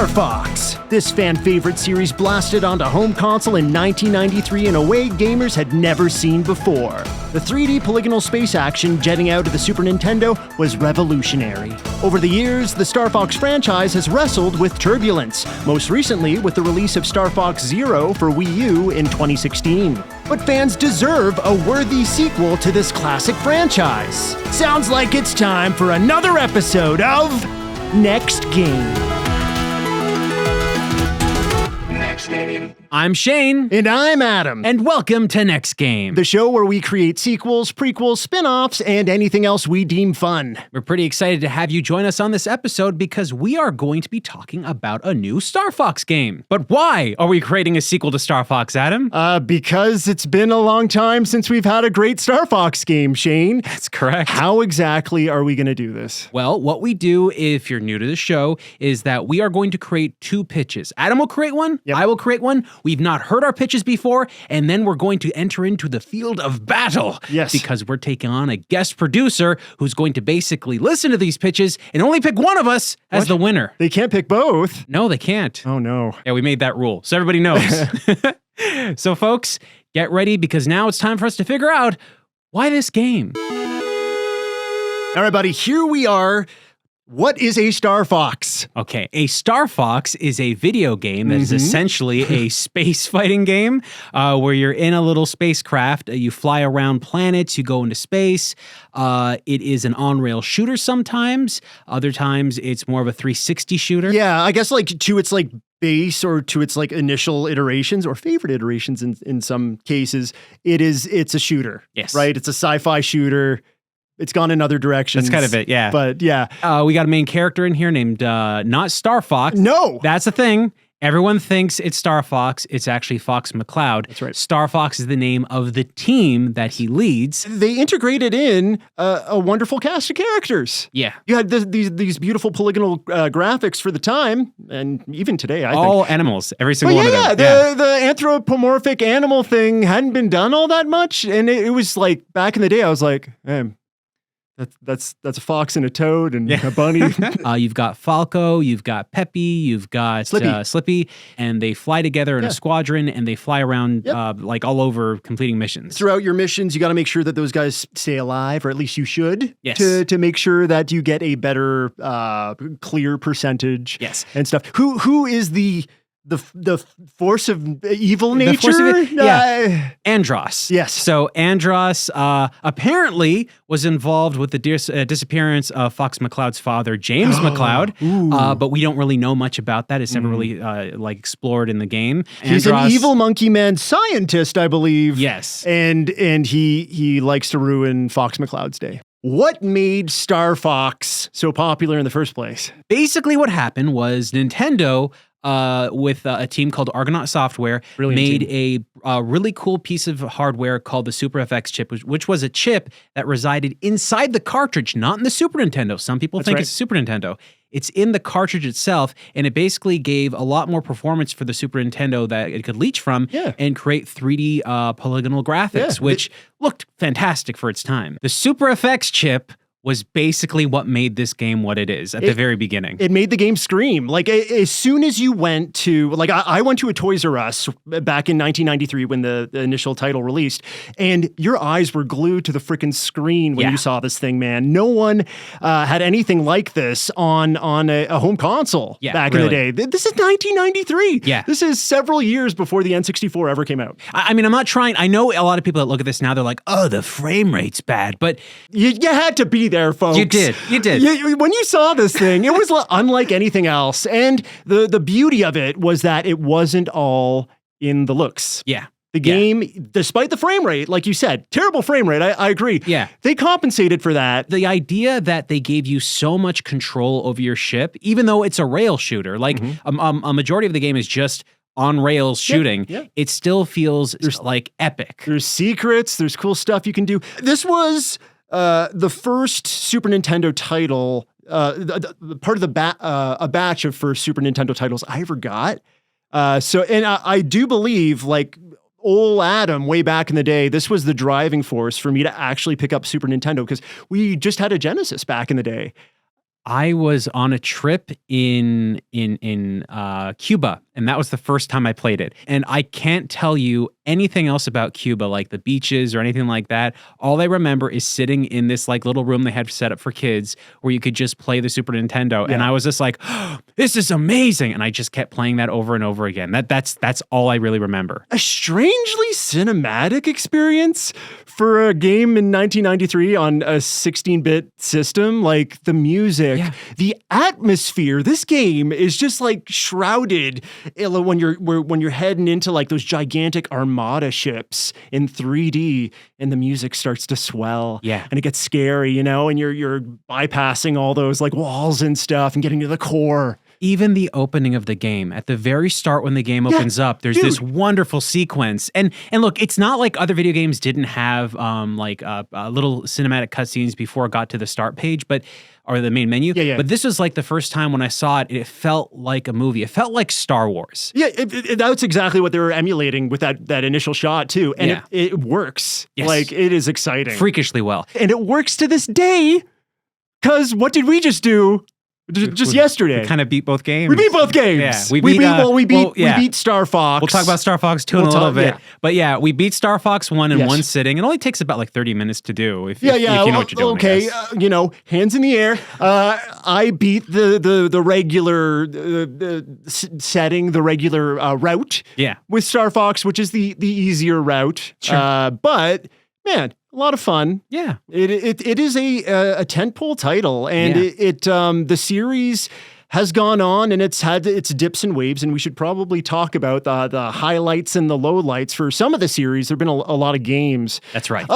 Starfox! This fan-favorite series blasted onto home console in 1993 in a way gamers had never seen before. The 3D polygonal space action jetting out of the Super Nintendo was revolutionary. Over the years, the Starfox franchise has wrestled with turbulence, most recently with the release of Star Fox Zero for Wii U in 2016. But fans deserve a worthy sequel to this classic franchise. Sounds like it's time for another episode of Next Game. I'm Shane. And I'm Adam. And welcome to Next Game, The show where we create sequels, prequels, spin-offs, and anything else we deem fun. We're pretty excited to have you join us on this episode because we are going to be talking about a new Star Fox game. But why are we creating a sequel to Star Fox, Adam? Because it's been a long time since we've had a great Star Fox game, Shane. That's correct. How exactly are we going to do this? Well, what we do, if you're new to the show, is that we are going to create two pitches. Adam will create one. Yep. I will create one. We've not heard our pitches before, and then we're going to enter into the field of battle. Yes. Because we're taking on a guest producer who's going to basically listen to these pitches and only pick one of us as the winner. They can't pick both. No, they can't. Oh, no. Yeah, we made that rule, so everybody knows. So, folks, get ready because now it's time for us to figure out why this game. All right, buddy, here we are. What is a Star Fox? Okay, a Star Fox is a video game that is essentially a space fighting game where you're in a little spacecraft. You fly around planets, you go into space. It is an on-rail shooter sometimes. Other times, it's more of a 360 shooter. Yeah, I guess like to its like base or to its like initial iterations or favorite iterations in some cases, it's a shooter. Yes. Right? It's a sci-fi shooter. It's gone in other directions. That's kind of it, yeah. But yeah. We got a main character in here named not Star Fox. No! That's the thing. Everyone thinks it's Star Fox. It's actually Fox McCloud. That's right. Star Fox is the name of the team that he leads. They integrated in a wonderful cast of characters. Yeah. You had these beautiful polygonal graphics for the time, and even today, I think. All animals, every single one of them. The anthropomorphic animal thing hadn't been done all that much, and it was like, back in the day, I was like, man, that's a fox and a toad and a bunny. You've got Falco, you've got Peppy, you've got Slippy, and they fly together in a squadron, and they fly around like all over completing missions. Throughout your missions, you got to make sure that those guys stay alive, or at least you should. Yes. To make sure that you get a better, clear percentage. Yes. And stuff. Who is the force of evil nature? Andros. Yes. So Andros apparently was involved with the disappearance of Fox McCloud's father, James McCloud. But we don't really know much about that. It's never really like explored in the game. He's an evil monkey man scientist, I believe. Yes. And he likes to ruin Fox McCloud's day. What made Star Fox so popular in the first place? Basically what happened was Nintendo with a team called Argonaut Software, made a really cool piece of hardware called the Super FX chip, which was a chip that resided inside the cartridge, not in the Super Nintendo. Some people think it's a Super Nintendo. It's in the cartridge itself, and it basically gave a lot more performance for the Super Nintendo that it could leech from and create 3D polygonal graphics, which looked fantastic for its time. The Super FX chip was basically what made this game what it is at the very beginning. It made the game scream. Like, as soon as you went to, like, I went to a Toys R Us back in 1993 when the initial title released, and your eyes were glued to the freaking screen when you saw this thing, man. No one had anything like this on a home console back in the day. This is 1993. Yeah. This is several years before the N64 ever came out. I mean, I'm not trying, I know a lot of people that look at this now, they're like, oh, the frame rate's bad, but you had to be there, folks. You did. When you saw this thing, it was unlike anything else. And the beauty of it was that it wasn't all in the looks. Yeah. The game, despite the frame rate, like you said, terrible frame rate, I agree. Yeah. They compensated for that. The idea that they gave you so much control over your ship, even though it's a rail shooter, like a majority of the game is just on rails shooting, it still feels like epic. There's secrets, there's cool stuff you can do. This was the first Super Nintendo title, part of a batch of first Super Nintendo titles I ever got. And I do believe, like, old Adam way back in the day, this was the driving force for me to actually pick up Super Nintendo, because we just had a Genesis back in the day. I was on a trip in Cuba, and that was the first time I played it. And I can't tell you anything else about Cuba, like the beaches or anything like that. All I remember is sitting in this like little room they had set up for kids where you could just play the Super Nintendo. Yeah. And I was just like, oh, this is amazing. And I just kept playing that over and over again. That's all I really remember. A strangely cinematic experience for a game in 1993 on a 16-bit system. Like the music, the atmosphere. This game is just like shrouded when you're heading into like those gigantic armada ships in 3D, and the music starts to swell. Yeah, and it gets scary, and you're bypassing all those like walls and stuff and getting to the core. Even the opening of the game, at the very start when the game opens up, there's this wonderful sequence. And look, it's not like other video games didn't have little cinematic cutscenes before it got to the start page, or the main menu. Yeah. But this was like the first time when I saw it, it felt like a movie. It felt like Star Wars. Yeah, that's exactly what they were emulating with that initial shot too. And it works. Yes. Like, it is exciting. Freakishly well. And it works to this day, because what did we just do? Just yesterday. We kind of beat both games. We beat both games. Yeah. We beat Star Fox. We'll talk about Star Fox 2 in a little bit. Yeah. But yeah, we beat Star Fox 1 in one sitting. It only takes about like 30 minutes to do if you know what you're doing. Okay, hands in the air. I beat the regular setting, the regular route. Yeah. With Star Fox, which is the easier route. Sure. But man, a lot of fun. Yeah. It is a tentpole title, and the series has gone on, and it's had its dips and waves, and we should probably talk about the highlights and the lowlights for some of the series. There've been a lot of games. That's right.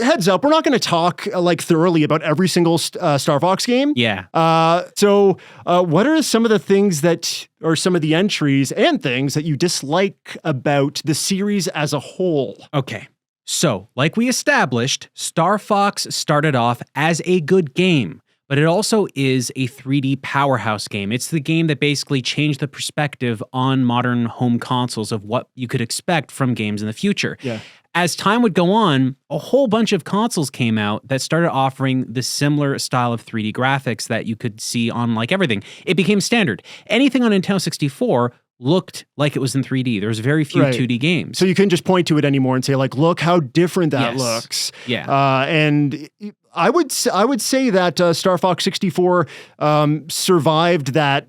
Heads up, we're not going to talk like thoroughly about every single Star Fox game. Yeah. So what are some of the things or some of the entries and things that you dislike about the series as a whole? Okay. So, like we established, Star Fox started off as a good game, but it also is a 3D powerhouse game. It's the game that basically changed the perspective on modern home consoles of what you could expect from games in the future. Yeah. As time would go on, a whole bunch of consoles came out that started offering the similar style of 3D graphics that you could see on like everything. It became standard. Anything on Nintendo 64 looked like it was in 3D. There was very few 2D games. So you couldn't just point to it anymore and say like, look how different that looks. Yeah. And I would say that Star Fox 64 survived that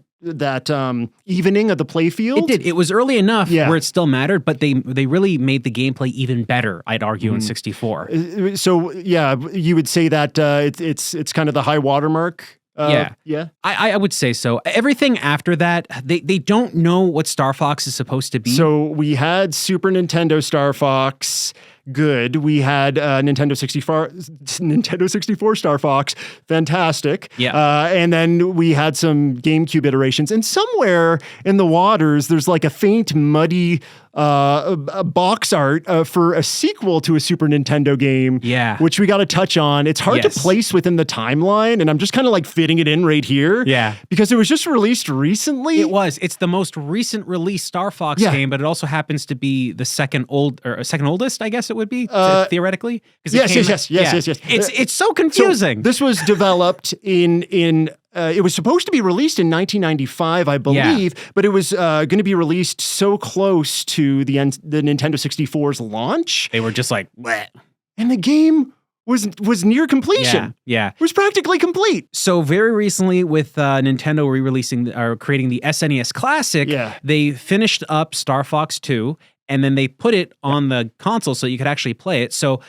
evening of the playfield. It did. It was early enough where it still mattered, but they really made the gameplay even better, I'd argue, in 64. So yeah, you would say that it's kind of the high watermark. Yeah. I would say so. Everything after that, they don't know what Star Fox is supposed to be. So we had Super Nintendo Star Fox. Good. We had Nintendo 64 Star Fox. Fantastic. Yeah. And then we had some GameCube iterations. And somewhere in the waters, there's like a faint, muddy box art for a sequel to a Super Nintendo game. Yeah. Which we got to touch on. It's hard to place within the timeline, and I'm just kind of like fitting it in right here. Yeah. Because it was just released recently. It was. It's the most recent released Star Fox game, but it also happens to be the second oldest, I guess it would be, theoretically. Yes. It's so confusing. So this was developed in it was supposed to be released in 1995, I believe, but it was going to be released so close to the Nintendo 64's launch. They were just like, bleh. And the game was near completion. Yeah. It was practically complete. So very recently with Nintendo creating the SNES Classic, they finished up Star Fox 2, and then they put it on the console so you could actually play it. So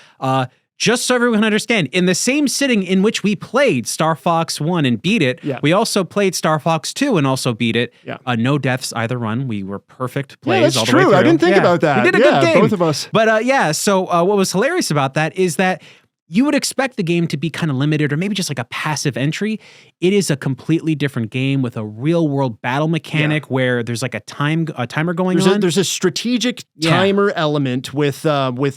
just so everyone can understand, in the same sitting in which we played Star Fox 1 and beat it, we also played Star Fox 2 and also beat it. Yeah. No deaths either run. We were perfect plays that's all the way true. through. I didn't think about that. We did a good game. Both of us. But so what was hilarious about that is that you would expect the game to be kind of limited or maybe just like a passive entry. It is a completely different game with a real world battle mechanic where there's like a timer going on. There's a strategic timer element with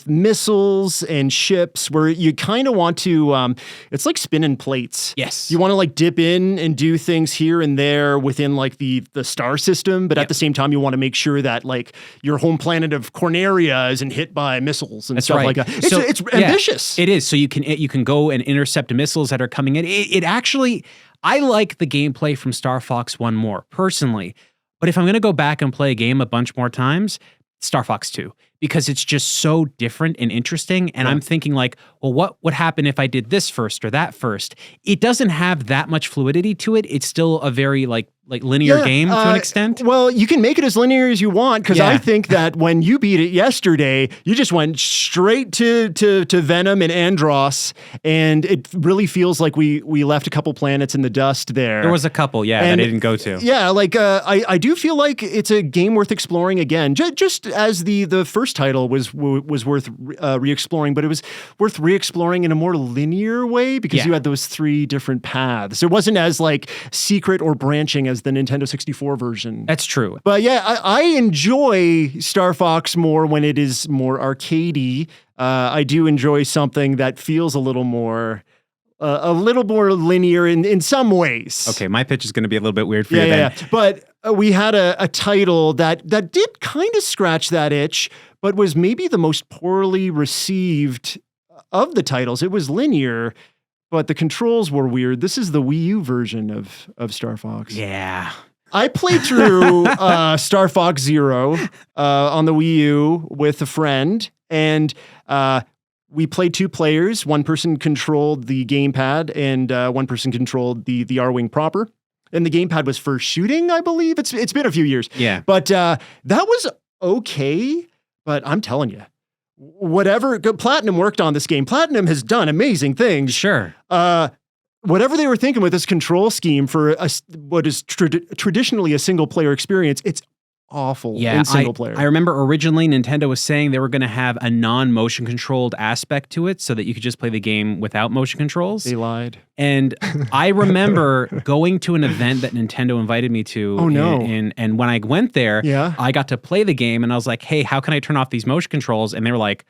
missiles and ships where you kind of want to, it's like spinning plates. Yes. You want to like dip in and do things here and there within like the star system, but at the same time you want to make sure that like your home planet of Corneria isn't hit by missiles and stuff like that. It's ambitious. It is. So you can go and intercept missiles that are coming in. It actually, I like the gameplay from Star Fox 1 more personally, but if I'm going to go back and play a game a bunch more times, Star Fox 2, because it's just so different and interesting. And I'm thinking like, well, what would happen if I did this first or that first? It doesn't have that much fluidity to it. It's still a very like linear game to an extent. Well, you can make it as linear as you want, because I think that when you beat it yesterday, you just went straight to Venom and Andros, and it really feels like we left a couple planets in the dust there. There was a couple, that I didn't go to. Yeah, like I do feel like it's a game worth exploring again, just as the first title was worth re-exploring, but it was worth re-exploring in a more linear way because you had those 3 different paths. It wasn't as like secret or branching as the Nintendo 64 version. That's true. But yeah, I enjoy Star Fox more when it is more arcadey. I do enjoy something that feels a little more linear in some ways. Okay, my pitch is going to be a little bit weird for you then. Yeah. But we had a title that did kind of scratch that itch, but was maybe the most poorly received of the titles. It was linear, but the controls were weird. This is the Wii U version of Star Fox. Yeah. I played through Star Fox Zero on the Wii U with a friend, and we played 2 players. One person controlled the gamepad, and one person controlled the R-Wing proper. And the gamepad was for shooting, I believe. It's been a few years. Yeah. But that was okay, but I'm telling you, whatever Platinum worked on this game, Platinum has done amazing things. Sure. Whatever they were thinking with this control scheme for what is traditionally a single player experience, it's awful in single player. I remember originally Nintendo was saying they were going to have a non-motion controlled aspect to it so that you could just play the game without motion controls. They lied. And I remember going to an event that Nintendo invited me to. Oh, no. And when I went there, I got to play the game and I was like, hey, how can I turn off these motion controls? And they were like,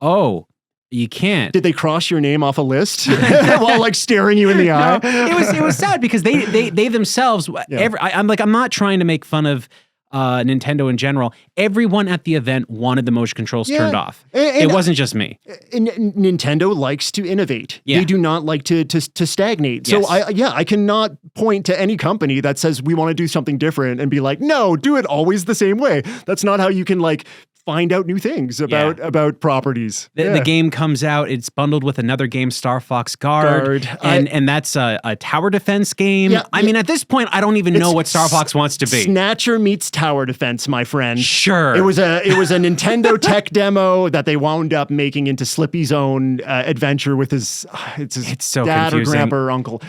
oh, you can't. Did they cross your name off a list while like staring you in the eye? No, it was sad because they themselves, I'm not trying to make fun of Nintendo in general. Everyone at the event wanted the motion controls turned off. It wasn't just me. Nintendo likes to innovate. Yeah. They do not like to stagnate. Yes. So I cannot point to any company that says we want to do something different and be like, no, do it always the same way. That's not how you can like find out new things about properties. The game comes out, it's bundled with another game, Star Fox Guard. And that's a tower defense game. I mean, at this point, I don't even know what Star Fox wants to be. Snatcher meets tower defense, my friend. Sure. It was a Nintendo tech demo that they wound up making into Slippy's own adventure with his so dad confusing. or grandpa or uncle.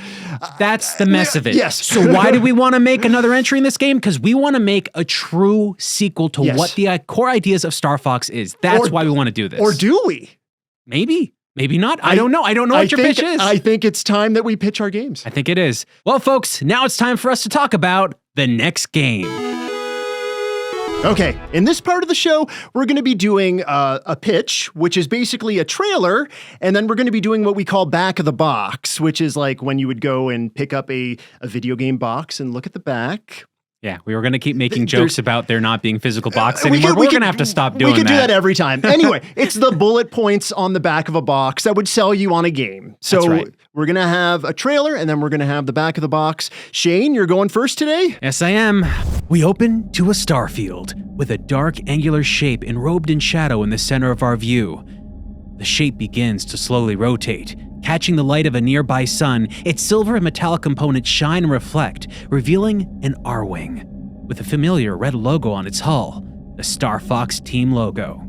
That's the mess of it. Yes. So why do we want to make another entry in this game? Because we want to make a true sequel to what the core ideas of Star Fox is. That's why we want to do this. Or do we? Maybe not. I don't know. I don't know what your pitch is. I think it's time that we pitch our games. I think it is. Well, folks, now it's time for us to talk about the next game. Okay, in this part of the show, we're going to be doing a pitch, which is basically a trailer, and then we're going to be doing what we call back of the box, which is like when you would go and pick up a video game box and look at the back. Yeah, we were going to keep making jokes about there not being physical boxes anymore. We're going to have to stop doing that. We could do that every time. Anyway, it's the bullet points on the back of a box that would sell you on a game. So we're going to have a trailer, and then we're going to have the back of the box. Shane, you're going first today? Yes, I am. We open to a starfield with a dark, angular shape enrobed in shadow in the center of our view. The shape begins to slowly rotate. Catching the light of a nearby sun, its silver and metallic components shine and reflect, revealing an R-Wing with a familiar red logo on its hull, the Starfox team logo.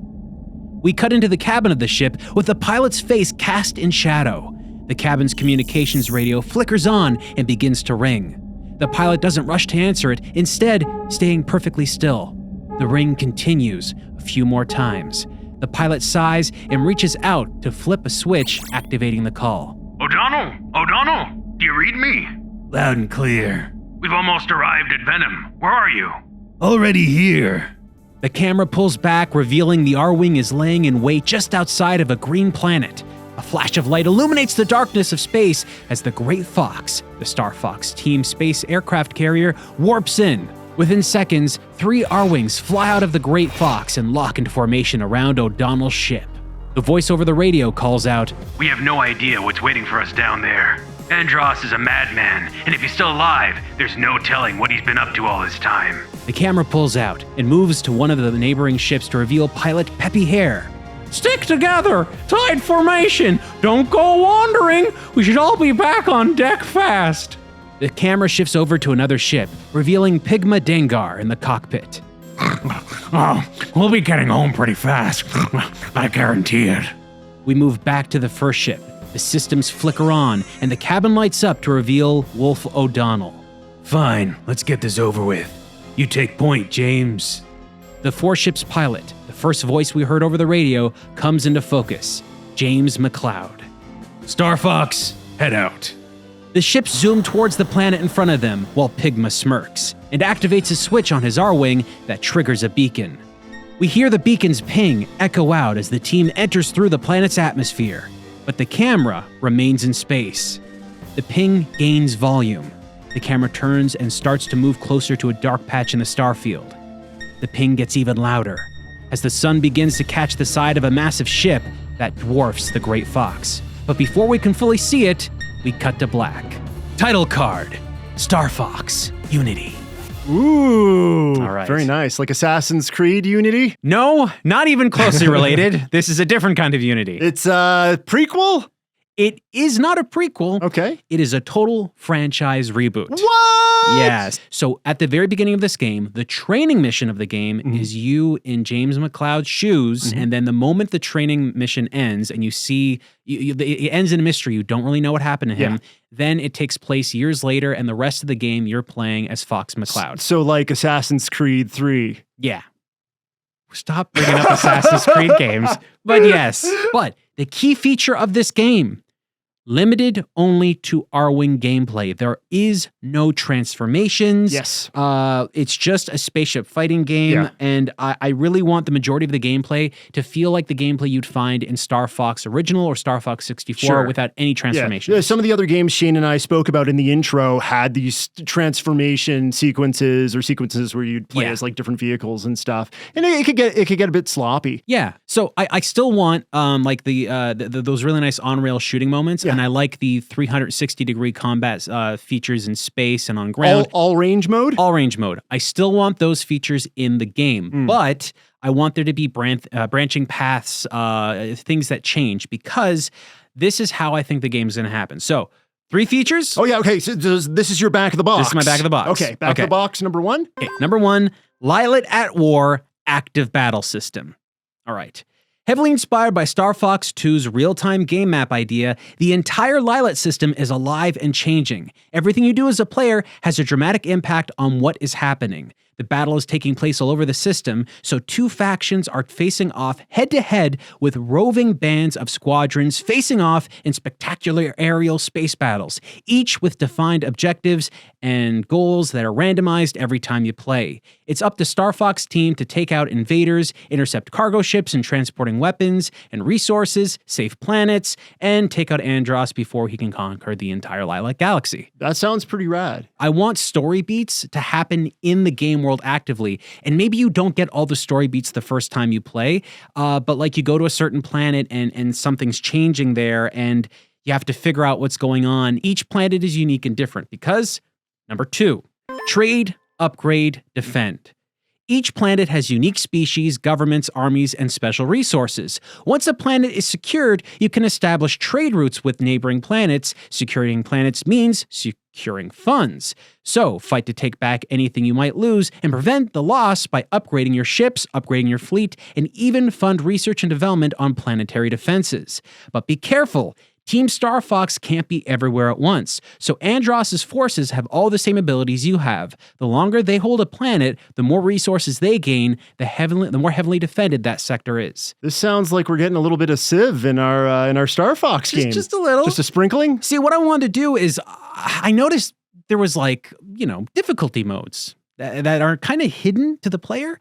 We cut into the cabin of the ship with the pilot's face cast in shadow. The cabin's communications radio flickers on and begins to ring. The pilot doesn't rush to answer it, instead staying perfectly still. The ring continues a few more times. The pilot sighs and reaches out to flip a switch, activating the call. O'Donnell, do you read me? Loud and clear. We've almost arrived at Venom. Where are you? Already here. The camera pulls back, revealing the R-Wing is laying in wait just outside of a green planet. A flash of light illuminates the darkness of space as the Great Fox, the Starfox team space aircraft carrier, warps in. Within seconds, 3 R-Wings fly out of the Great Fox and lock into formation around O'Donnell's ship. The voice over the radio calls out, We have no idea what's waiting for us down there. Andros is a madman, and if he's still alive, there's no telling what he's been up to all this time. The camera pulls out and moves to one of the neighboring ships to reveal pilot Peppy Hare. Stick together! Tight formation! Don't go wandering! We should all be back on deck fast! The camera shifts over to another ship, revealing Pigma Dengar in the cockpit. Oh, we'll be getting home pretty fast. I guarantee it. We move back to the first ship. The systems flicker on, and the cabin lights up to reveal Wolf O'Donnell. Fine, let's get this over with. You take point, James. The four ship's pilot, the first voice we heard over the radio, comes into focus. James McLeod. Starfox, head out. The ships zoom towards the planet in front of them while Pigma smirks and activates a switch on his R-wing that triggers a beacon. We hear the beacon's ping echo out as the team enters through the planet's atmosphere, but the camera remains in space. The ping gains volume. The camera turns and starts to move closer to a dark patch in the starfield. The ping gets even louder as the sun begins to catch the side of a massive ship that dwarfs the Great Fox. But before we can fully see it, we cut to black. Title card, Starfox, Unity. Ooh, All right. Very nice. Like Assassin's Creed Unity? No, not even closely related. This is a different kind of Unity. It's a prequel? It is not a prequel. Okay. It is a total franchise reboot. What? Yes. So at the very beginning of this game, the training mission of the game is you in James McLeod's shoes, and then the moment the training mission ends and you see, it ends in a mystery, you don't really know what happened to him, then it takes place years later, and the rest of the game you're playing as Fox McLeod. So like Assassin's Creed 3. Yeah. Stop bringing up Assassin's Creed games. But yes. But the key feature of this game, limited only to R-Wing gameplay. There is no transformations. Yes. It's just a spaceship fighting game, and I really want the majority of the gameplay to feel like the gameplay you'd find in Star Fox Original or Star Fox 64 without any transformations. Yeah, some of the other games Shane and I spoke about in the intro had these transformation sequences or sequences where you'd play as like different vehicles and stuff, and it could get a bit sloppy. Yeah, so I still want like those really nice on-rail shooting moments. And I like the 360-degree combat features in space and on ground. All range mode? All range mode. I still want those features in the game, but I want there to be branching paths, things that change, because this is how I think the game is going to happen. So, 3 features. Oh, yeah, okay. So this is your back of the box. This is my back of the box. Okay, back of the box, number 1. Okay, number 1, Lylat at War Active Battle System. All right. Heavily inspired by Star Fox 2's real-time game map idea, the entire Lylat system is alive and changing. Everything you do as a player has a dramatic impact on what is happening. The battle is taking place all over the system, so 2 factions are facing off head-to-head with roving bands of squadrons facing off in spectacular aerial space battles, each with defined objectives and goals that are randomized every time you play. It's up to Star Fox team to take out invaders, intercept cargo ships and transporting weapons and resources, save planets, and take out Andros before he can conquer the entire Lylat galaxy. That sounds pretty rad. I want story beats to happen in the game world actively, and maybe you don't get all the story beats the first time you play, but like you go to a certain planet and something's changing there, and you have to figure out what's going on. Each planet is unique and different because, number 2, trade, upgrade, defend. Each planet has unique species, governments, armies, and special resources. Once a planet is secured, you can establish trade routes with neighboring planets. Securing planets means securing funds. So, fight to take back anything you might lose and prevent the loss by upgrading your ships, upgrading your fleet, and even fund research and development on planetary defenses. But be careful. Team Star Fox can't be everywhere at once, so Andros's forces have all the same abilities you have. The longer they hold a planet, the more resources they gain, the more heavily defended that sector is. This sounds like we're getting a little bit of Civ in our Star Fox game. Just a little. Just a sprinkling? See, what I wanted to do is, I noticed there was difficulty modes that are kind of hidden to the player.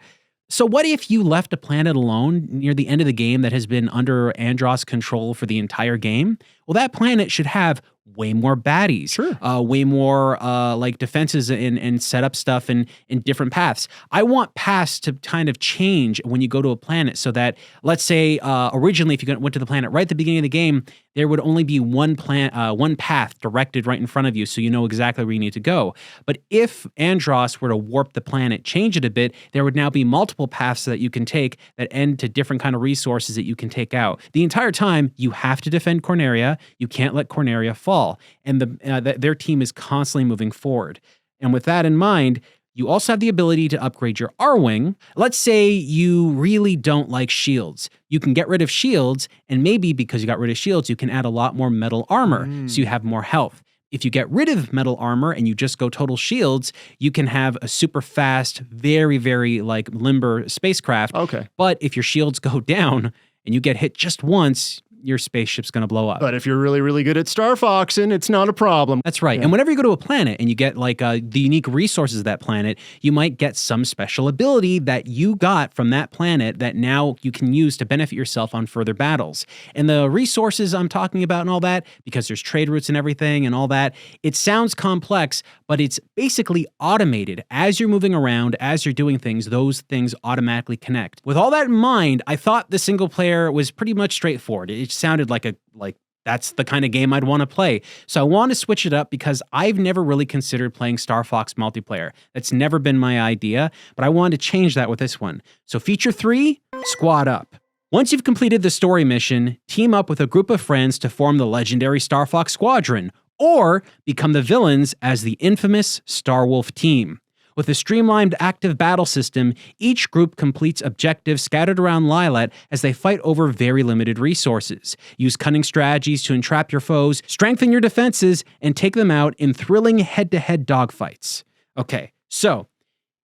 So what if you left a planet alone near the end of the game that has been under Andros control for the entire game? Well, that planet should have way more baddies, way more like defenses and set up stuff in different paths. I want paths to kind of change when you go to a planet so that, let's say, originally if you went to the planet right at the beginning of the game, there would only be one path directed right in front of you, so you know exactly where you need to go. But if Andros were to warp the planet, change it a bit, there would now be multiple paths that you can take that end to different kind of resources that you can take out. The entire time, you have to defend Corneria. You can't let Corneria fall. And their team is constantly moving forward. And with that in mind, you also have the ability to upgrade your R-Wing. Let's say you really don't like shields. You can get rid of shields, and maybe because you got rid of shields, you can add a lot more metal armor, so you have more health. If you get rid of metal armor and you just go total shields, you can have a super fast, very, very like limber spacecraft. Okay. But if your shields go down and you get hit just once, your spaceship's going to blow up. But if you're really, really good at Starfoxing, it's not a problem. That's right. Yeah. And whenever you go to a planet and you get like the unique resources of that planet, you might get some special ability that you got from that planet that now you can use to benefit yourself on further battles. And the resources I'm talking about and all that, because there's trade routes and everything and all that, it sounds complex, but it's basically automated. As you're moving around, as you're doing things, those things automatically connect. With all that in mind, I thought the single player was pretty much straightforward. It sounded like that's the kind of game I'd want to play. So I want to switch it up because I've never really considered playing Star Fox multiplayer. That's never been my idea, but I wanted to change that with this one. So feature 3, squad up. Once you've completed the story mission, team up with a group of friends to form the legendary Star Fox Squadron, or become the villains as the infamous Star Wolf team. With a streamlined active battle system, each group completes objectives scattered around Lylat as they fight over very limited resources. Use cunning strategies to entrap your foes, strengthen your defenses, and take them out in thrilling head-to-head dogfights. Okay, so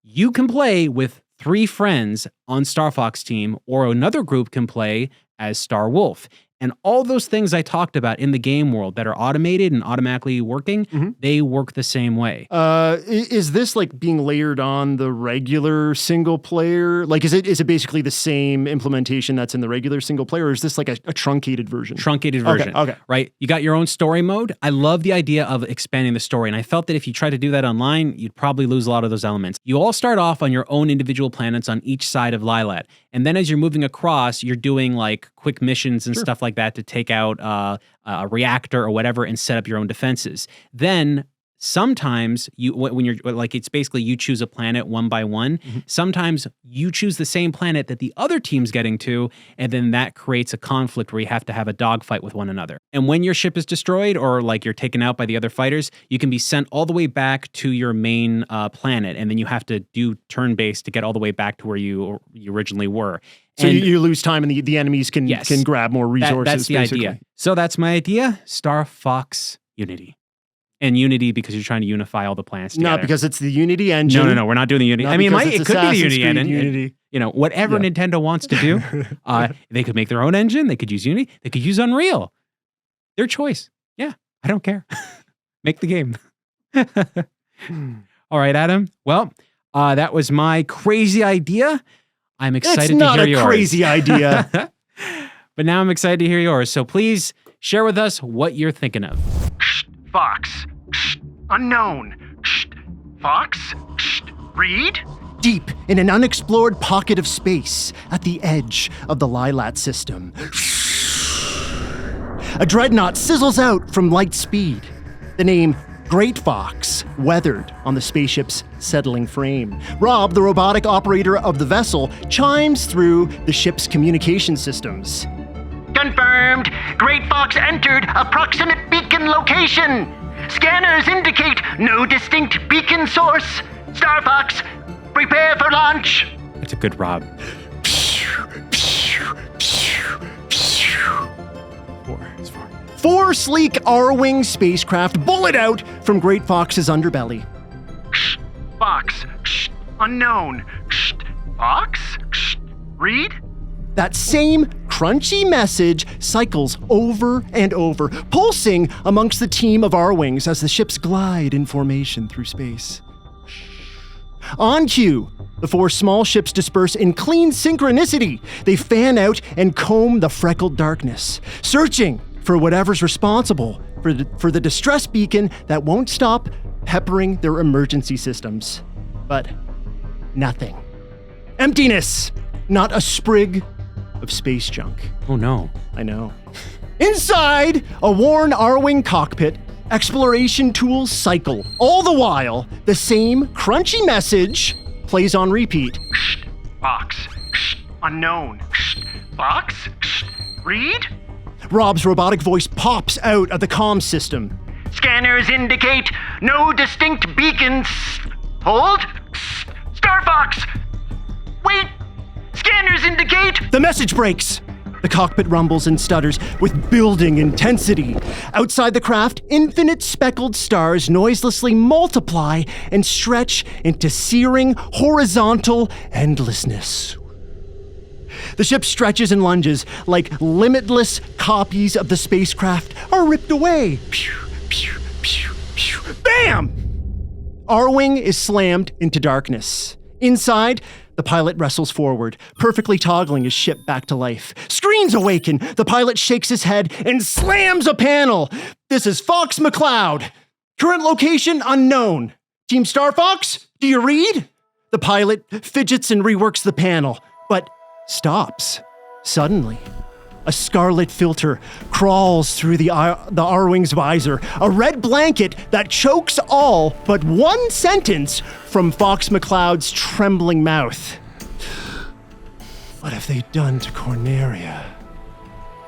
you can play with 3 friends on Star Fox team, or another group can play as Star Wolf. And all those things I talked about in the game world that are automated and automatically working, they work the same way. Is this like being layered on the regular single player? Like, is it basically the same implementation that's in the regular single player, or is this like a truncated version? Truncated version. Okay. Right? You got your own story mode. I love the idea of expanding the story, and I felt that if you tried to do that online, you'd probably lose a lot of those elements. You all start off on your own individual planets on each side of Lylat, and then as you're moving across, you're doing like quick missions and stuff like that to take out a reactor or whatever and set up your own defenses. Then sometimes when you're like, it's basically you choose a planet one by one. Sometimes you choose the same planet that the other team's getting to, and then that creates a conflict where you have to have a dogfight with one another. And when your ship is destroyed or like you're taken out by the other fighters, you can be sent all the way back to your main planet, and then you have to do turn-based to get all the way back to where you originally were. So you lose time, and the enemies can grab more resources. That's the idea. So that's my idea. Star Fox Unity. And Unity because you're trying to unify all the planets together. Not because it's the Unity engine. No, we're not doing the Unity. Not I mean, because it could be the Unity engine. Unity. You know, whatever Nintendo wants to do, they could make their own engine. They could use Unity. They could use Unreal. Their choice. Yeah, I don't care. Make the game. All right, Adam. Well, that was my crazy idea. I'm excited to hear yours. That's not a crazy idea. But now I'm excited to hear yours. So please share with us what you're thinking of. Fox. Unknown. Fox. Reed? Deep in an unexplored pocket of space at the edge of the Lylat system, a dreadnought sizzles out from light speed. The name Great Fox weathered on the spaceship's settling frame. Rob, the robotic operator of the vessel, chimes through the ship's communication systems. Confirmed. Great Fox entered approximate beacon location. Scanners indicate no distinct beacon source. Star Fox, prepare for launch. That's a good Rob. 4 sleek R-Wing spacecraft bullet out from Great Fox's underbelly. Fox. Unknown. Fox? Reed? That same crunchy message cycles over and over, pulsing amongst the team of R-Wings as the ships glide in formation through space. On cue, the 4 small ships disperse in clean synchronicity. They fan out and comb the freckled darkness, searching for whatever's responsible for the distress beacon that won't stop peppering their emergency systems. But nothing. Emptiness. Not a sprig of space junk. Oh no. I know. Inside a worn R-Wing cockpit, exploration tools cycle. All the while, the same crunchy message plays on repeat. Fox. Unknown. Fox. Read? Rob's robotic voice pops out of the comms system. Scanners indicate no distinct beacons. Hold. Starfox. Wait. Scanners indicate. The message breaks. The cockpit rumbles and stutters with building intensity. Outside the craft, infinite speckled stars noiselessly multiply and stretch into searing, horizontal endlessness. The ship stretches and lunges like limitless copies of the spacecraft are ripped away. Pew, pew, pew, pew. Bam! R-Wing is slammed into darkness. Inside, the pilot wrestles forward, perfectly toggling his ship back to life. Screams awaken. The pilot shakes his head and slams a panel. This is Fox McCloud. Current location unknown. Team Starfox, do you read? The pilot fidgets and reworks the panel, but stops. Suddenly, a scarlet filter crawls through the R-Wing's visor, a red blanket that chokes all but one sentence from Fox McCloud's trembling mouth. What have they done to Corneria?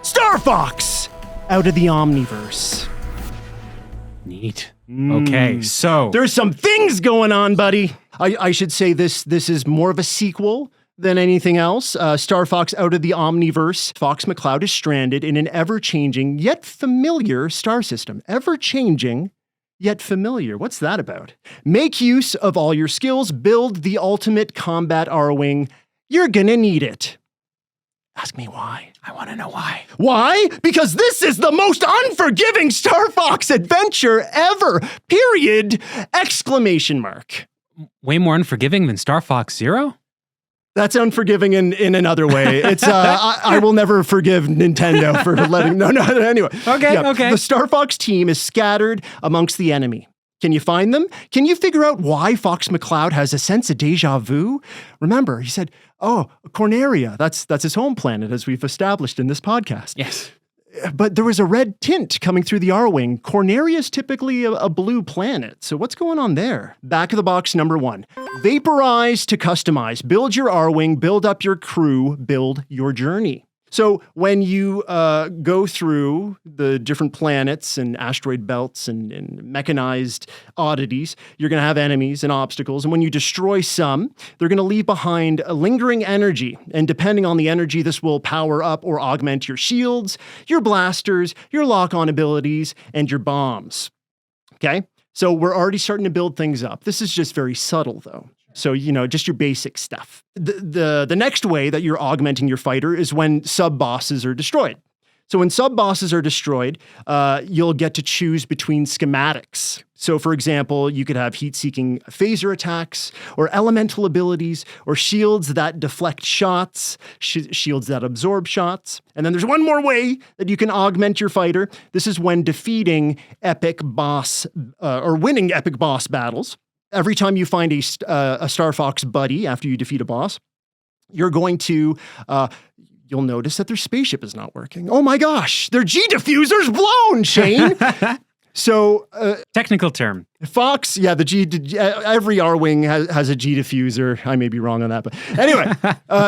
Starfox! Out of the Omniverse. Neat. Okay, so There's some things going on, buddy. I should say this is more of a sequel than anything else. Starfox Out of the Omniverse. Fox McCloud is stranded in an ever-changing yet familiar star system. Ever-changing yet familiar. What's that about? Make use of all your skills. Build the ultimate combat R-Wing. You're gonna need it. Ask me why. I want to know why. Why? Because this is the most unforgiving Starfox adventure ever. Period. Exclamation mark. Way more unforgiving than Star Fox Zero? That's unforgiving in another way. It's I will never forgive Nintendo for letting anyway. Okay. The Starfox team is scattered amongst the enemy. Can you find them? Can you figure out why Fox McCloud has a sense of deja vu? Remember, he said, "Oh, Corneria, that's his home planet," as we've established in this podcast. Yes. But there was a red tint coming through the R-Wing. Corneria is typically a blue planet. So what's going on there? Back of the box, number 1. Vaporize to customize. Build your R-Wing, build up your crew, build your journey. So when you go through the different planets and asteroid belts and mechanized oddities, you're going to have enemies and obstacles. And when you destroy some, they're going to leave behind a lingering energy. And depending on the energy, this will power up or augment your shields, your blasters, your lock-on abilities, and your bombs. Okay? So we're already starting to build things up. This is just very subtle, though. So, just your basic stuff. The next way that you're augmenting your fighter is when sub-bosses are destroyed. So when sub-bosses are destroyed, you'll get to choose between schematics. So for example, you could have heat-seeking phaser attacks, or elemental abilities, or shields that deflect shots, shields that absorb shots. And then there's one more way that you can augment your fighter. This is when defeating epic boss, or winning epic boss battles. Every time you find a Starfox buddy after you defeat a boss, you're going to, you'll notice that their spaceship is not working. Oh my gosh, their G diffuser's blown, Shane. So, technical term. Fox, yeah, every R-Wing has a G diffuser. I may be wrong on that, but anyway.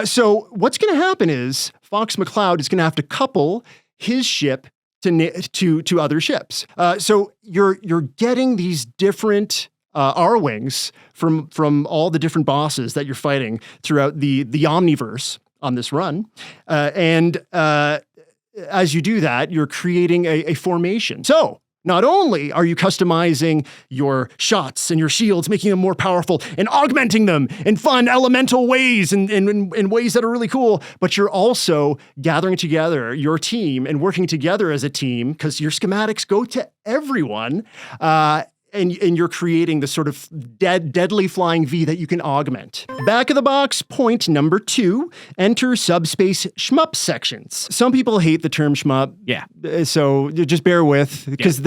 So what's going to happen is Fox McCloud is going to have to couple his ship to other ships. So you're getting these different R-Wings from all the different bosses that you're fighting throughout the Omniverse on this run. And as you do that, you're creating a formation. So not only are you customizing your shots and your shields, making them more powerful and augmenting them in fun elemental ways and in ways that are really cool, but you're also gathering together your team and working together as a team because your schematics go to everyone. and you're creating this sort of deadly flying V that you can augment. Back of the box, point number 2, enter subspace shmup sections. Some people hate the term shmup. Yeah. So just bear with, because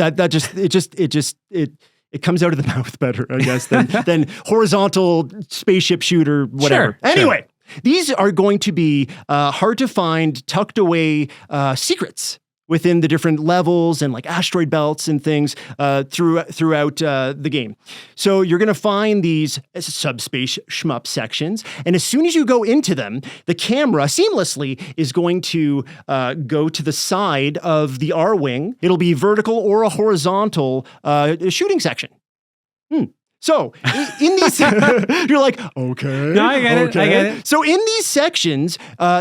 it comes out of the mouth better, I guess, than horizontal spaceship shooter, whatever. Sure, anyway, these are going to be hard to find, tucked away secrets within the different levels and like asteroid belts and things throughout the game. So you're going to find these subspace shmup sections, and as soon as you go into them, the camera seamlessly is going to go to the side of the R-wing. It'll be vertical or a horizontal shooting section. So in these, you're like, okay. No, I get it. So in these sections,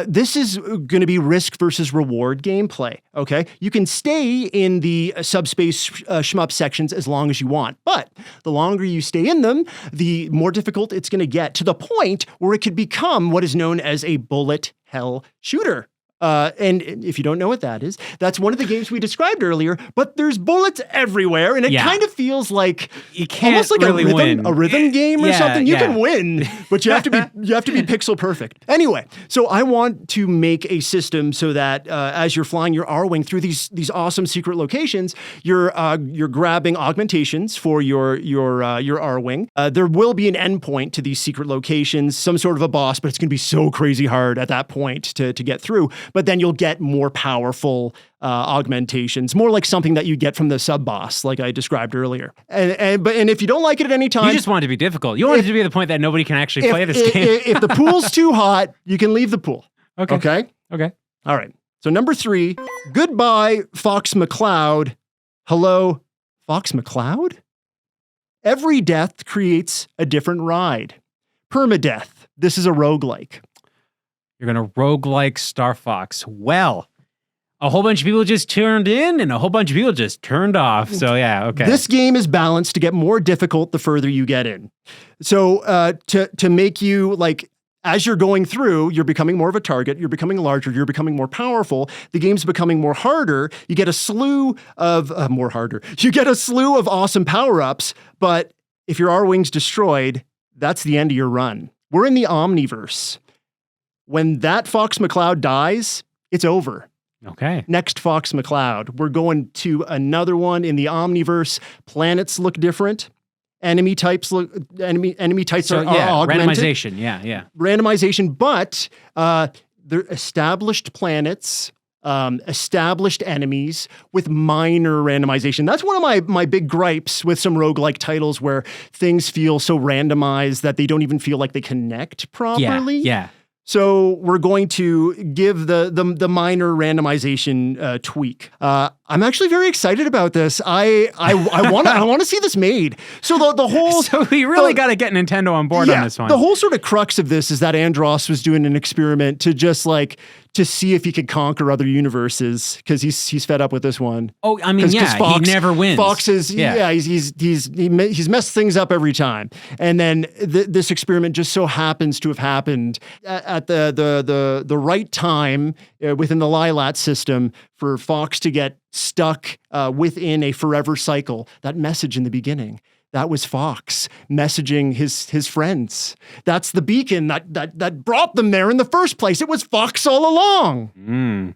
this is going to be risk versus reward gameplay. Okay, you can stay in the subspace shmup sections as long as you want, but the longer you stay in them, the more difficult it's going to get, to the point where it could become what is known as a bullet hell shooter. And if you don't know what that is, that's one of the games we described earlier, but there's bullets everywhere, and it kind of feels like you can't almost like really win. a rhythm game or something. You can win, but you have to be pixel perfect. Anyway, so I want to make a system so that as you're flying your R-wing through these awesome secret locations, you're grabbing augmentations for your R-wing. There will be an endpoint to these secret locations, some sort of a boss, but it's going to be so crazy hard at that point to get through. But then you'll get more powerful augmentations, more like something that you get from the sub-boss, like I described earlier. And if you don't like it at any time... You just want it to be difficult. You want it to be the point that nobody can actually play this game. If the pool's too hot, you can leave the pool. Okay? Okay. All right. So number 3, goodbye, Fox McCloud. Hello, Fox McCloud? Every death creates a different ride. Permadeath. This is a roguelike. You're going to roguelike Starfox. Well, a whole bunch of people just turned in and a whole bunch of people just turned off. So yeah, okay. This game is balanced to get more difficult the further you get in. So to make you, like, as you're going through, you're becoming more of a target, you're becoming larger, you're becoming more powerful, the game's becoming more harder, you get a slew of, you get a slew of awesome power-ups, but if your R-wing's destroyed, that's the end of your run. We're in the Omniverse. When that Fox McCloud dies, it's over. Okay. Next Fox McCloud. We're going to another one in the Omniverse. Planets look different. Enemy types are augmented. Randomization. Yeah. Randomization, but they're established planets, established enemies with minor randomization. That's one of my big gripes with some roguelike titles, where things feel so randomized that they don't even feel like they connect properly. Yeah. So we're going to give the minor randomization tweak. I'm actually very excited about this. I want to see this made. So the whole so we really got to get Nintendo on board on this one. The whole sort of crux of this is that Andros was doing an experiment to just to see if he could conquer other universes, because he's fed up with this one. Oh, I mean, Fox, he never wins. Fox is he's messed things up every time, and then this experiment just so happens to have happened at the right time within the Lilat system for Fox to get stuck within a forever cycle. That message in the beginning, that was Fox messaging his friends. That's the beacon that brought them there in the first place. It was Fox all along.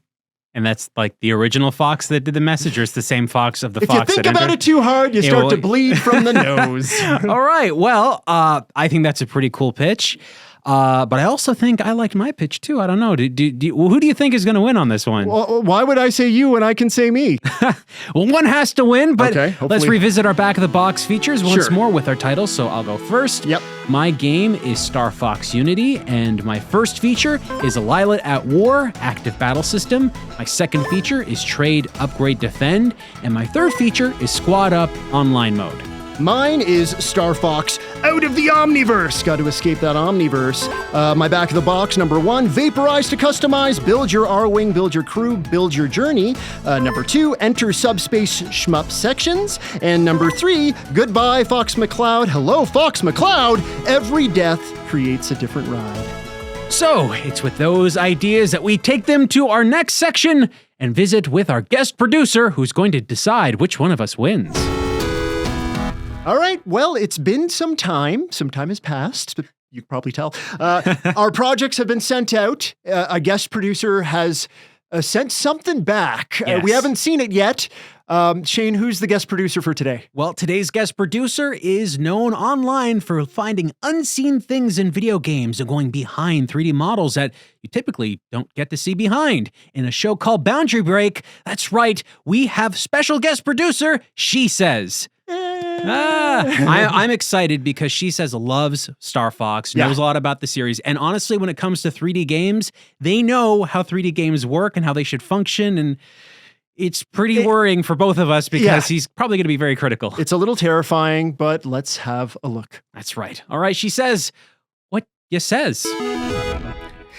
And that's like the original Fox that did the message, or it's the same Fox of the Fox that If you think about it too hard, you start to bleed from the nose. All right. Well, I think that's a pretty cool pitch. But I also think I liked my pitch too. I don't know. Who do you think is going to win on this one? Well, why would I say you when I can say me? Well, one has to win, but okay, let's revisit our back of the box features once more with our titles. So I'll go first. Yep. My game is Star Fox Unity, and my first feature is a Lilat at War active battle system. My second feature is Trade, Upgrade, Defend, and my third feature is Squad Up online mode. Mine is Star Fox Out of the Omniverse. Got to escape that Omniverse. My back of the box, number 1, vaporize to customize, build your R-Wing, build your crew, build your journey. Number 2, enter subspace shmup sections. And number 3, goodbye Fox McCloud. Hello Fox McCloud. Every death creates a different ride. So it's with those ideas that we take them to our next section and visit with our guest producer, who's going to decide which one of us wins. All right. Well, it's been some time. Some time has passed, but you can probably tell. Our projects have been sent out. A guest producer has sent something back. Yes. We haven't seen it yet. Shane, who's the guest producer for today? Well, today's guest producer is known online for finding unseen things in video games and going behind 3D models that you typically don't get to see behind. In a show called Boundary Break, that's right, we have special guest producer, She Says. I'm excited because She Says loves Starfox, knows a lot about the series, and honestly, when it comes to 3D games, they know how 3D games work and how they should function, and it's pretty worrying for both of us because he's probably going to be very critical. It's a little terrifying, but let's have a look. That's right. All right, She Says what you says.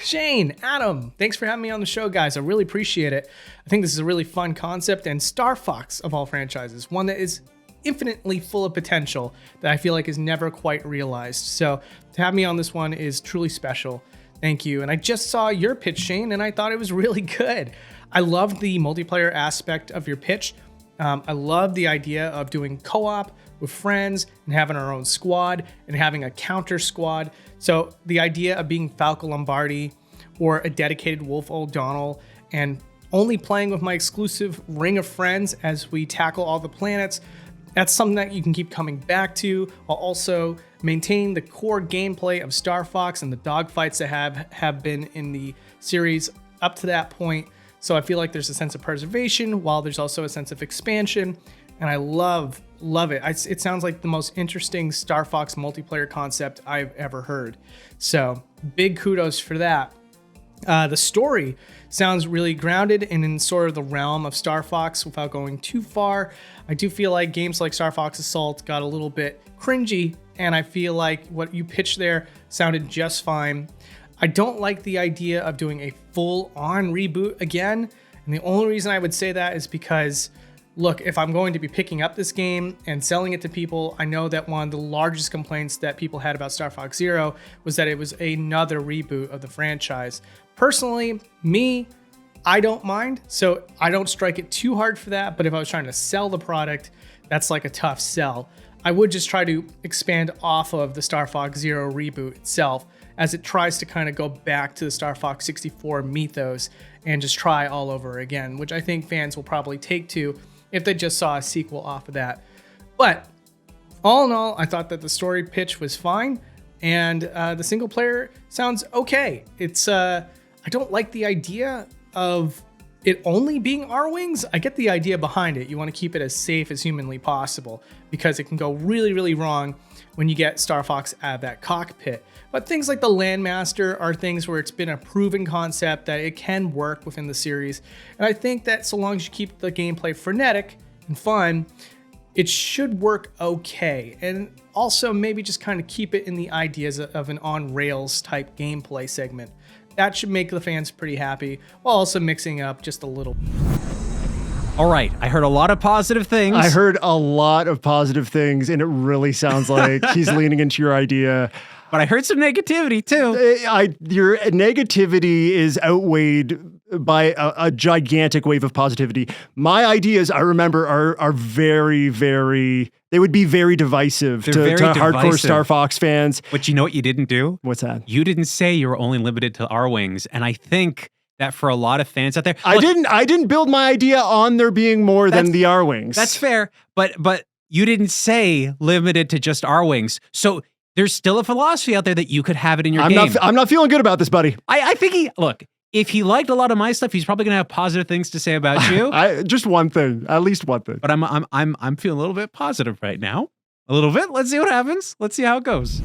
Shane, Adam, thanks for having me on the show, guys. I really appreciate it. I think this is a really fun concept, and Starfox, of all franchises, one that is infinitely full of potential that I feel like is never quite realized. So to have me on this one is truly special. Thank you. And I just saw your pitch, Shane, and I thought it was really good. I loved the multiplayer aspect of your pitch. I love the idea of doing co-op with friends and having our own squad and having a counter squad. So the idea of being Falco Lombardi or a dedicated Wolf O'Donnell and only playing with my exclusive ring of friends as we tackle all the planets, that's something that you can keep coming back to, while also maintaining the core gameplay of Starfox and the dogfights that have been in the series up to that point. So I feel like there's a sense of preservation while there's also a sense of expansion, and I love it. It sounds like the most interesting Starfox multiplayer concept I've ever heard. So big kudos for that. The story sounds really grounded and in sort of the realm of Starfox without going too far. I do feel like games like Star Fox Assault got a little bit cringy, and I feel like what you pitched there sounded just fine. I don't like the idea of doing a full-on reboot again, and the only reason I would say that is because, look, if I'm going to be picking up this game and selling it to people, I know that one of the largest complaints that people had about Star Fox Zero was that it was another reboot of the franchise. Personally, I don't mind, so I don't strike it too hard for that, but if I was trying to sell the product, that's like a tough sell. I would just try to expand off of the Star Fox Zero reboot itself as it tries to kind of go back to the Star Fox 64 mythos and just try all over again, which I think fans will probably take to if they just saw a sequel off of that. But all in all, I thought that the story pitch was fine, and the single player sounds okay. I don't like the idea of it only being R-Wings. I get the idea behind it. You want to keep it as safe as humanly possible because it can go really, really wrong when you get Star Fox out of that cockpit. But things like the Landmaster are things where it's been a proven concept that it can work within the series. And I think that so long as you keep the gameplay frenetic and fun, it should work okay. And also maybe just kind of keep it in the ideas of an on-rails type gameplay segment. That should make the fans pretty happy, while also mixing up just a little. All right, I heard a lot of positive things. I heard a lot of positive things, and it really sounds like he's leaning into your idea. But I heard some negativity too. Your negativity is outweighed by a gigantic wave of positivity. My ideas, I remember, are very, very. They would be very divisive to hardcore Star Fox fans. But you know what you didn't do? What's that? You didn't say you were only limited to R-Wings, and I think that for a lot of fans out there, I didn't build my idea on there being more than the R-Wings. That's fair, but you didn't say limited to just R-Wings, so. There's still a philosophy out there that you could have it in your game. I'm not feeling good about this, buddy. I think if he liked a lot of my stuff, he's probably gonna have positive things to say about you. Just one thing, at least one thing. But I'm feeling a little bit positive right now. A little bit. Let's see what happens. Let's see how it goes.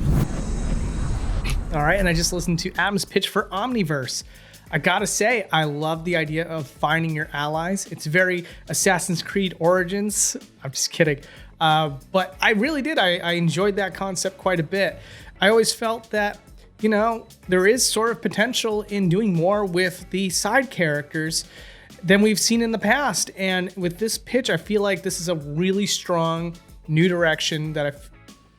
All right, and I just listened to Adam's pitch for Omniverse. I gotta say, I love the idea of finding your allies. It's very Assassin's Creed Origins. I'm just kidding. But I really did. I enjoyed that concept quite a bit. I always felt that, there is sort of potential in doing more with the side characters than we've seen in the past. And with this pitch, I feel like this is a really strong new direction that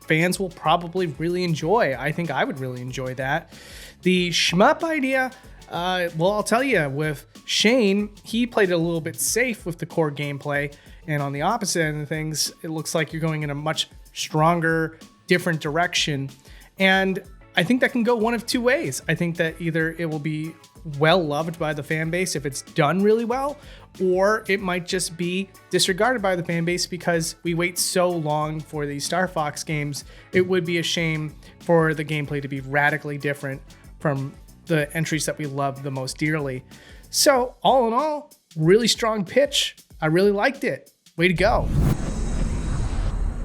fans will probably really enjoy. I think I would really enjoy that. The shmup idea, well, I'll tell you, with Shane, he played it a little bit safe with the core gameplay. And on the opposite end of things, it looks like you're going in a much stronger, different direction. And I think that can go one of two ways. I think that either it will be well loved by the fan base if it's done really well, or it might just be disregarded by the fan base because we wait so long for these Starfox games. It would be a shame for the gameplay to be radically different from the entries that we love the most dearly. So all in all, really strong pitch. I really liked it. Way to go.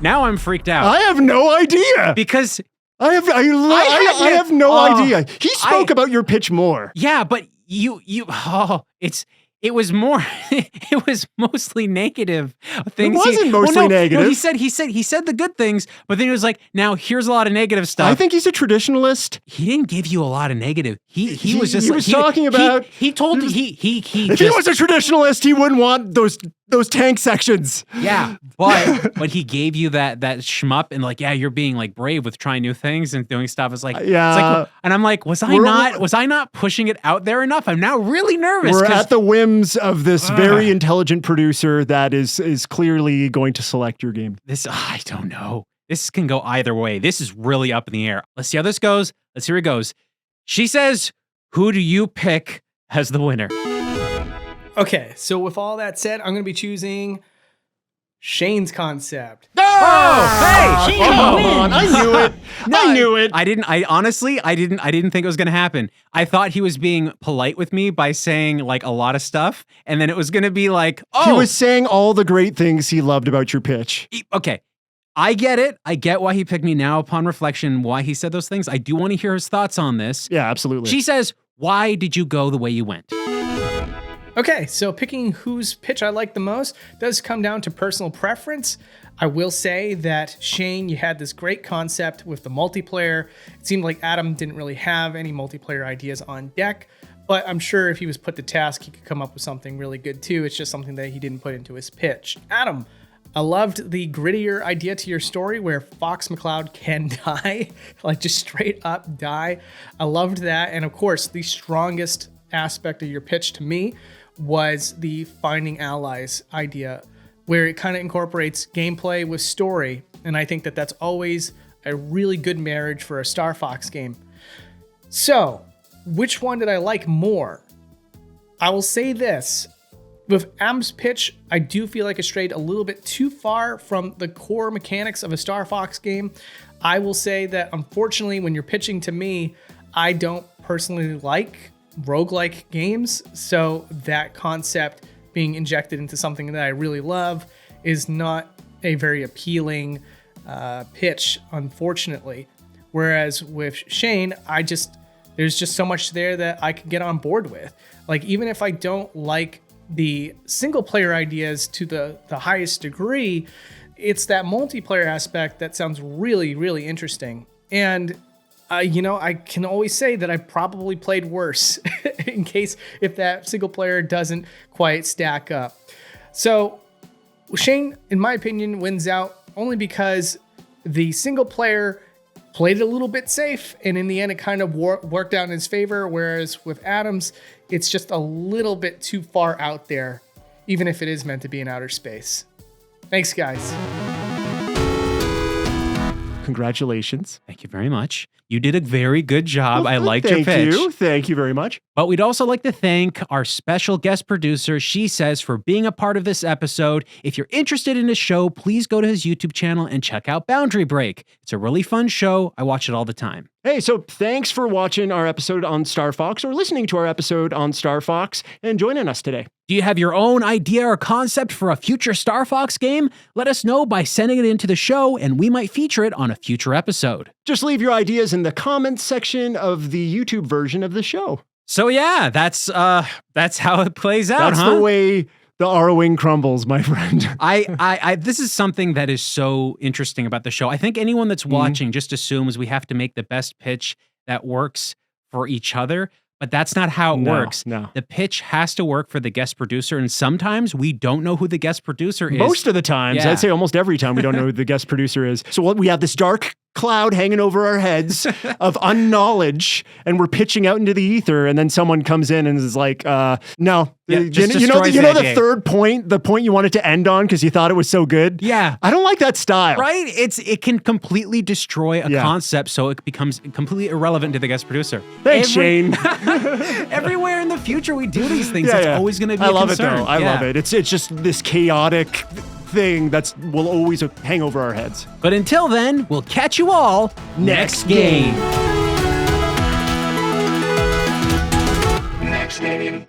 Now I'm freaked out. I have no idea. Because I have no idea. He spoke about your pitch more. Yeah, but it was mostly negative things. It wasn't mostly negative. No, he said the good things, but then he was like, now here's a lot of negative stuff. I think he's a traditionalist. He didn't give you a lot of negative. He was he was just talking about. If he was a traditionalist, he wouldn't want those tank sections. Yeah, but he gave you that shmup and like, yeah, you're being like brave with trying new things and doing stuff. It's like, and I'm like, was I not pushing it out there enough? I'm now really nervous. We're at the whims of this very intelligent producer that is clearly going to select your game. I don't know. This can go either way. This is really up in the air. Let's see how this goes. Let's see where it goes. She says, who do you pick as the winner? Okay, so with all that said, I'm going to be choosing Shane's concept. Oh, hey! Come on, I knew it. I knew it. I didn't think it was going to happen. I thought he was being polite with me by saying like a lot of stuff, and then it was going to be like, He was saying all the great things he loved about your pitch. Okay. I get it. I get why he picked me now upon reflection, why he said those things. I do want to hear his thoughts on this. Yeah, absolutely. She says, why did you go the way you went? Okay, so picking whose pitch I like the most does come down to personal preference. I will say that, Shane, you had this great concept with the multiplayer. It seemed like Adam didn't really have any multiplayer ideas on deck, but I'm sure if he was put to task, he could come up with something really good too. It's just something that he didn't put into his pitch. Adam, I loved the grittier idea to your story where Fox McCloud can die, like just straight up die. I loved that. And of course, the strongest aspect of your pitch to me was the finding allies idea, where it kind of incorporates gameplay with story. And I think that that's always a really good marriage for a Starfox game. So, which one did I like more? I will say this. With Adam's pitch, I do feel like it strayed a little bit too far from the core mechanics of a Starfox game. I will say that, unfortunately, when you're pitching to me, I don't personally like roguelike games, so that concept being injected into something that I really love is not a very appealing pitch, unfortunately. Whereas with Shane, there's just so much there that I could get on board with. Like, even if I don't like the single player ideas to the highest degree, it's that multiplayer aspect that sounds really, really interesting. And I can always say that I probably played worse in case if that single player doesn't quite stack up. So Shane, in my opinion, wins out only because the single player played it a little bit safe, and in the end, it kind of worked out in his favor. Whereas with Adams, it's just a little bit too far out there, even if it is meant to be in outer space. Thanks, guys. Congratulations. Thank you very much. You did a very good job. I liked your pitch. Thank you very much. But we'd also like to thank our special guest producer, She Says, for being a part of this episode. If you're interested in his show, please go to his YouTube channel and check out Boundary Break. It's a really fun show. I watch it all the time. Hey, so thanks for watching our episode on Starfox or listening to our episode on Starfox and joining us today. Do you have your own idea or concept for a future Starfox game? Let us know by sending it into the show, and we might feature it on a future episode. Just leave your ideas in the comments section of the YouTube version of the show. So yeah, that's how it plays out. That's the way the Arrowing crumbles, my friend. I this is something that is so interesting about the show. I think anyone that's watching just assumes we have to make the best pitch that works for each other. But that's not how it works. No. The pitch has to work for the guest producer, and sometimes we don't know who the guest producer is. Most of the times, I'd say almost every time, we don't know who the guest producer is. So we have this dark cloud hanging over our heads of unknowledge, and we're pitching out into the ether, and then someone comes in and is like, no. just You know destroys the idea. third point, the point you wanted to end on because you thought it was so good? Yeah. I don't like that style. Right? It can completely destroy a Yeah. concept, so it becomes completely irrelevant to the guest producer. Thanks, Shane. Everywhere in the future we do these things, Yeah, it's yeah. always going to be I a love concern. it though. I Yeah. love it. It's just this chaotic thing that's will always hang over our heads. But until then, we'll catch you all next game. Next game.